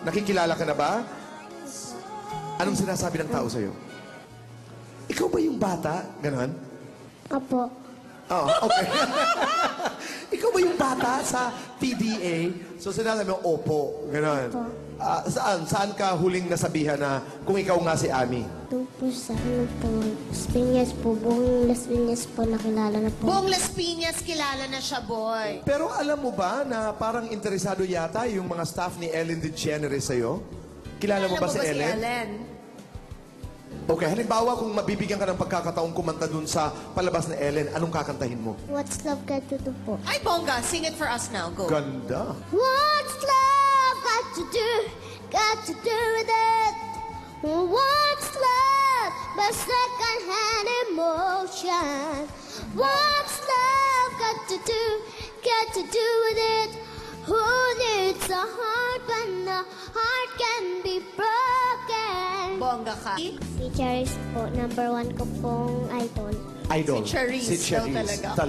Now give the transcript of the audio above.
Nakikilala ka na ba? Anong sinasabi ng tao sa'yo? Ikaw ba yung bata? Ganon? Apo. Oh, okay. Ikaw ba yung bata sa PDA? So sinasabi mo, opo. Ganon. Opo. Saan ka huling nasabihan na kung ikaw nga si Ami? Doon po sa po, Las Piñas po, buong Las Piñas po nakilala na po. Buong Las Piñas, kilala na siya, boy. Pero alam mo ba na parang interesado yata yung mga staff ni Ellen DeGeneres sa'yo? Kilala mo ba si Ellen? Okay, halimbawa kung mabibigyan ka ng pagkakataong kumanta dun sa palabas na Ellen, anong kakantahin mo? What's love got to do po? Ay, bongga. Sing it for us now. Go. Ganda. What's love got to do with it? What's love but second-hand emotion? What's love got to do with it? Who needs a heart when the heart can be broken? Bongga ka. Si Charis po, #1 ko pong idol. Idol. Si Charisse daw Charisse. talaga.